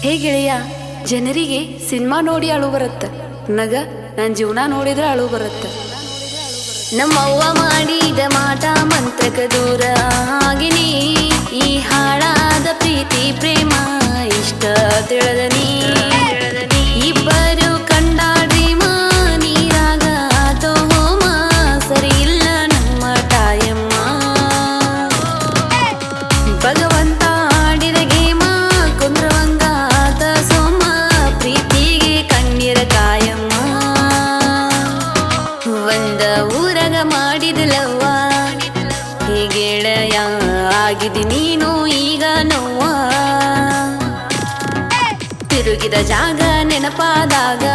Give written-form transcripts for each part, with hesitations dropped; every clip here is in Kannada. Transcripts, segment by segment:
ಹೇ ಗೆಳೆಯ, ಜನರಿಗೆ ಸಿನಿಮಾ ನೋಡಿ ಅಳು ಬರುತ್ತೆ, ನಗ ನನ್ನ ಜೀವನ ನೋಡಿದ್ರೆ ಅಳು ಬರುತ್ತೆ. ನಮ್ಮವ್ವ ಮಾಡಿದ ಮಾಟ ಮಂತ್ರಕ ದೂರ ಆಗಿನಿ, ಈ ಹಾಳಾದ ಪ್ರೀತಿ ಪ್ರೇಮ ಇಷ್ಟ ತಿಳಿದನಿ. ಇಬ್ಬರು ಕಂಡಾಡ್ರಿ ನೀರಾಗ ಆತೋ ಹೋಮ, ಸರಿ ಇಲ್ಲ ನಮ್ಮ ತಾಯಮ್ಮ. ಭಗವಂತ ಆಡಿದ ಗೇಮ ಕುಂದ್ರವಂಗ ಆತ ಸೋಮ, ಪ್ರೀತಿಗೆ ಕಣ್ಣೀರ ಕಾಯಮ್ಮ. ಒಂದ ಊರಗ ಮಾಡಿದಲವ್ವ, ಈ ಗೆಳೆಯ ಆಗಿದಿ ನೀನು ಈಗ ನೋವ. ತಿರುಗಿದ ಜಾಗ ನೆನಪಾದಾಗ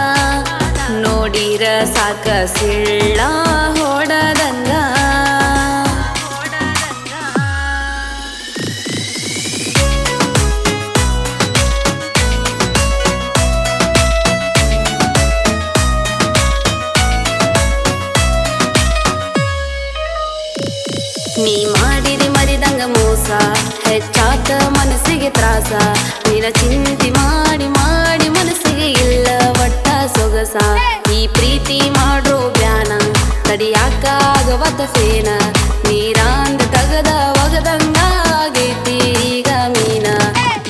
ನೋಡಿರ ಸಾಕ ಸಿಳ್ಳ ಹೊಡದಂಗ. ನೀ ಮಾಡಿದಿ ಮರಿದಂಗ ಮೋಸ, ಹೆಚ್ಚಾತ ಮನಸ್ಸಿಗೆ ತ್ರಾಸ. ನಿನ್ನ ಚಿಂತೆ ಮಾಡಿ ಮಾಡಿ ಮನಸ್ಸಿಗೆ ಇಲ್ಲ ಒಟ್ಟ ಸೊಗಸ. ಈ ಪ್ರೀತಿ ಮಾಡ್ರೋ ಬ್ಯಾನ ತಡಿಯಾಕ ಆಗವತ್ತ ಫೇನ, ನೀರಾಂದ ತಗದ ಒಗದಂಗ ಆಗೈತಿ ಈಗ ಮೀನ.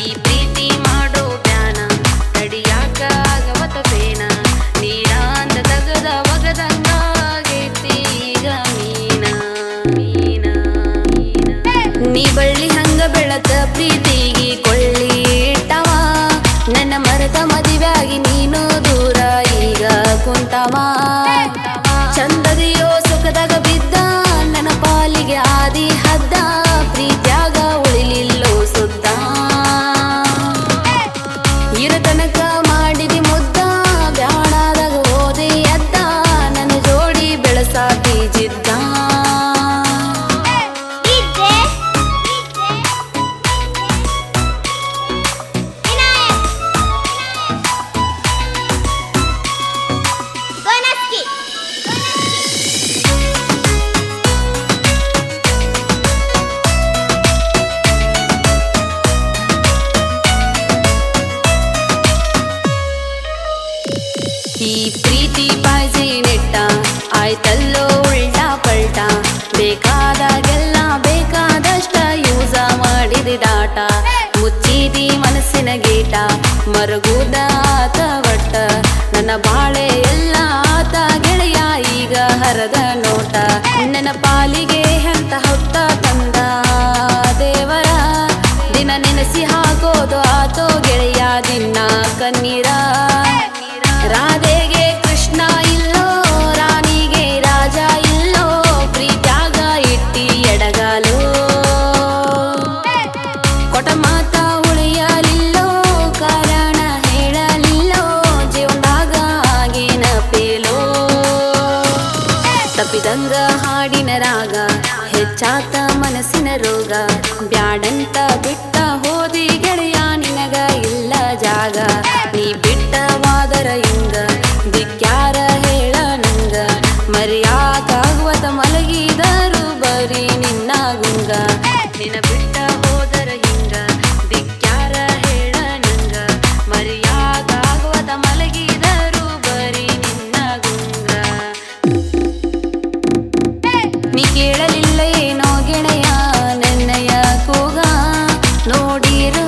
ಈ ಪ್ರೀತಿ ಮಾಡ್ರೋ ಬ್ಯಾನ ತಡಿಯಾಕ ಆಗವತ್ತ ಫೇನ, ನೀರಾಂದ ತಗದ ಒಗದಂಗ ಆಗೈತಿ ಈಗ ಮೀನ. ನೀ ಬಳ್ಳಿ ಹಂಗ ಬೆಳತ ಪ್ರೀತಿಗೆ ಕೊಳ್ಳಿ ಇಟ್ಟವ, ನನ್ನ ಮರೆತ ಮದುವೆಯಾಗಿ ನೀನು ದೂರ ಈಗ ಕುಂತವ. ಚಂದದಿಯೋ ಸುಖದಾಗ ಬಿದ್ದ ನನ್ನ ಪಾಲಿಗೆ ಆದಿ ಹದ್ದ, ಪ್ರೀತ್ಯಾಗ ಉಳಿಲಿಲ್ಲೋ ಸುದ್ದ. ಇರ ತನಕ ಮಾಡಿದಿ ಮುದ್ದ, ಬ್ಯಾಡಾದಾಗ ಹೋದೆ ಎದ್ದ, ನನ್ನ ಜೋಡಿ ಬೆಳಸಾತಿ ಜಿದ್ದ. ಈ ಪ್ರೀತಿ ಪಾಯ್ಸಿ ನೆಟ್ಟ ಆಯ್ತಲ್ಲೋ ಉಲ್ಟಾ ಪಲ್ಟಾ, ಬೇಕಾದಾಗೆಲ್ಲ ಬೇಕಾದಷ್ಟ ಯೂಸ ಮಾಡಿದಿ ಡಾಟ. ಮುಚ್ಚಿದಿ ಮನಸ್ಸಿನ ಗೇಟ ಮರಗುದ ಆತ ಒಟ್ಟ, ನನ್ನ ಬಾಳೆ ಎಲ್ಲ ಆತ ಗೆಳೆಯ ಈಗ ಹರದ ನೋಟ. ನನ್ನ ಪಾಲಿಗೆ ಎಂತ ಹೊತ್ತ ತಂದ ದೇವರ, ದಿನ ನೆನೆಸಿ ಹಾಕೋದು ಆತೋ ಗೆಳೆಯ ದಿನ ಕಣ್ಣೀರ. ರಾಧೆಗೆ ಕೃಷ್ಣ ಇಲ್ಲೋ, ರಾಣಿಗೆ ರಾಜ ಇಲ್ಲೋ, ಪ್ರೀತ್ಯಾಗ ಇಟ್ಟಿ ಎಡಗಾಲು. ಕೊಟ ಮಾತ ಉಳಿಯಲಿಲ್ಲೋ, ಕಾರಣ ಹೇಳಲಿಲ್ಲೋ, ಜೀವನದಾಗ ಆಗೇನ ಪೇಲೋ. ತಪ್ಪಿದಂಗ ಹಾಡಿನ ರಾಗ ಹೆಚ್ಚಾತ ಮನಸ್ಸಿನ ರೋಗ, ಬ್ಯಾಡಂತ ಬಿಟ್ಟ ಹೋದಿ ಗೆಳೆಯ ನಿನಗ ಇಲ್ಲ ಜಾಗ. ನೀ ಬಿಟ್ಟವಾದರ ಹಿಂಗ ದಿಕ್ಕ್ಯಾರ ಹೇಳ ನಂಗ, ಮರಿಯಾಕಾಗುವತ ಮಲಗಿದರು ಬರೀ ನಿನ್ನ ಗುಂಗ. ನಿನ್ನ ಬಿಟ್ಟ ಹೋದರ ಹಿಂಗ ದಿಕ್ಕ್ಯಾರ ಹೇಳ ನಂಗ, ಮರಿಯಾಕಾಗುವತ ಮಲಗಿದರು ಬರೀ ನಿನ್ನ ಗುಂಗ. ನೀ ಕೇಳಲಿಲ್ಲ ಏನೋ ಗೆಳೆಯ ನನ್ನಯ ಕೂಗ, ನೋಡಿರು